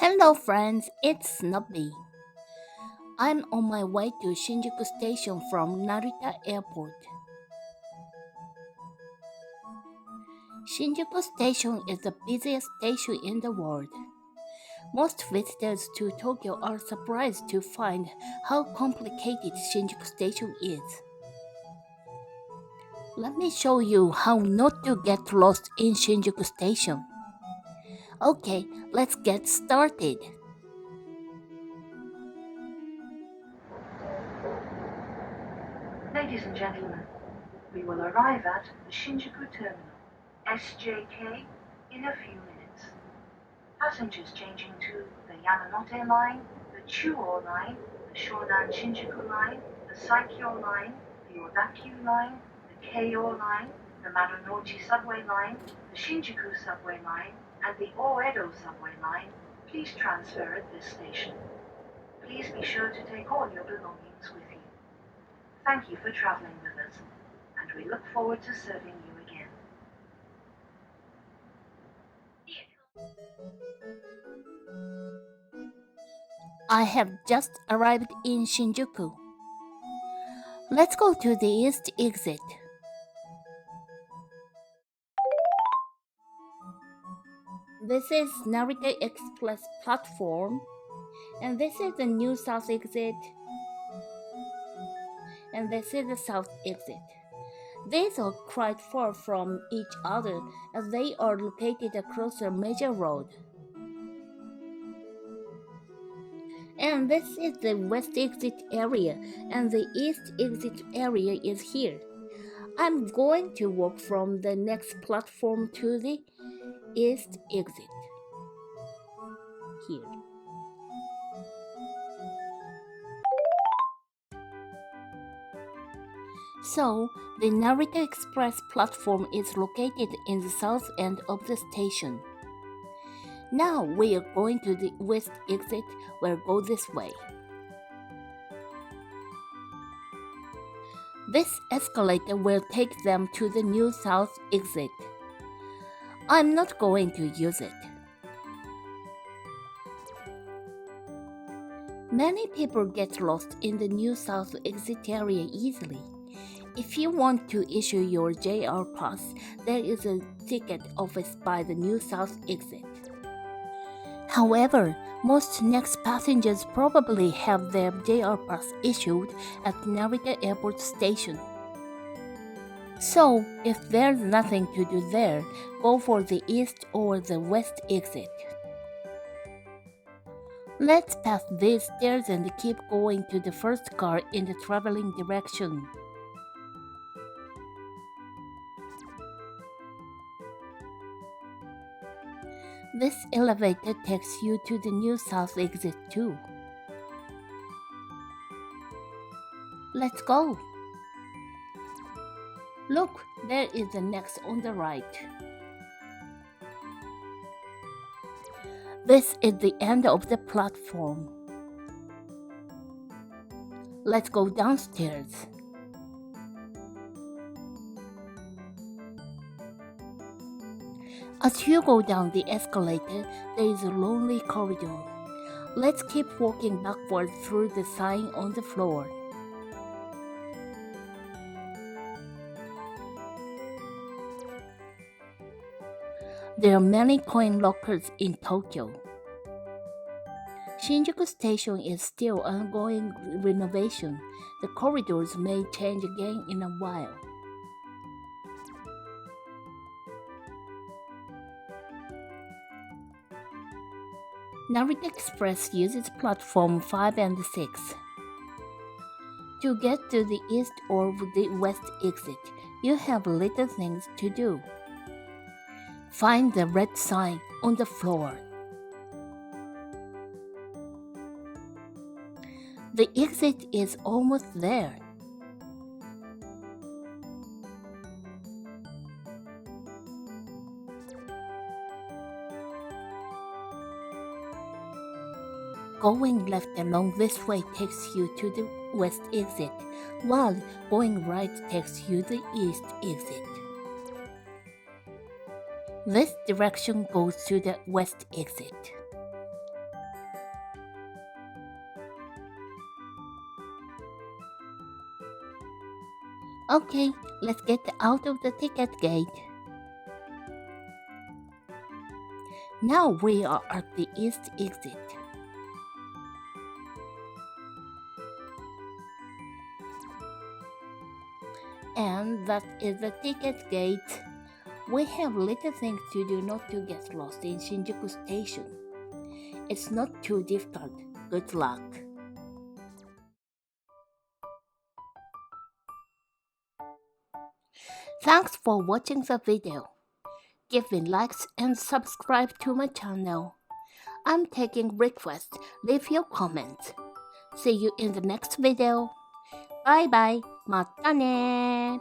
Hello friends, it's Snubby. I'm on my way to Shinjuku Station from Narita Airport. Shinjuku Station is the busiest station in the world. Most visitors to Tokyo are surprised to find how complicated Shinjuku Station is. Let me show you how not to get lost in Shinjuku Station. Okay, let's get started. Ladies and gentlemen, we will arrive at the Shinjuku Terminal, SJK, in a few minutes. Passengers changing to the Yamanote Line, the Chuo Line, the Shonan Shinjuku Line, the Saikyo Line, the Odakyu Line, the Keio Line, the Marunouchi Subway Line, the Shinjuku Subway Line, and the Oedo Subway Line, please transfer at this station. Please be sure to take all your belongings with you. Thank you for traveling with us, and we look forward to serving you again. I have just arrived in Shinjuku. Let's go to the east exit. This is Narita Express platform, and this is the new south exit, and this is the south exit. These are quite far from each other as they are located across a major road. And this is the west exit area, and the east exit area is here. I'm going to walk from the next platform to the east exit. Here. So, the Narita Express platform is located in the south end of the station. Now we are going to the west exit. We'll go this way. This escalator will take them to the new south exit. I'm not going to use it. Many people get lost in the new south exit area easily. If you want to issue your JR pass, there is a ticket office by the new south exit. However, most next passengers probably have their JR pass issued at Narita Airport Station. So, if there's nothing to do there, go for the east or the west exit. Let's pass these stairs and keep going to the first car in the traveling direction. This elevator takes you to the new south exit too. Let's go. Look, there is the next on the right. This is the end of the platform. Let's go downstairs. As you go down the escalator, there is a lonely corridor. Let's keep walking backward through the sign on the floor. There are many coin lockers in Tokyo. Shinjuku Station is still undergoing renovation. The corridors may change again in a while. Narita Express uses platform 5 and 6. To get to the east or the west exit, you have little things to do. Find the red sign on the floor. The exit is almost there. Going left along this way takes you to the west exit, while going right takes you to the east exit. This direction goes to the west exit. Okay, let's get out of the ticket gate. Now we are at the east exit. And that is the ticket gate. We have little things to do not to get lost in Shinjuku Station. It's not too difficult. Good luck. Thanks for watching the video. Give me likes and subscribe to my channel. I'm taking requests. Leave your comments. See you in the next video. Bye bye. またね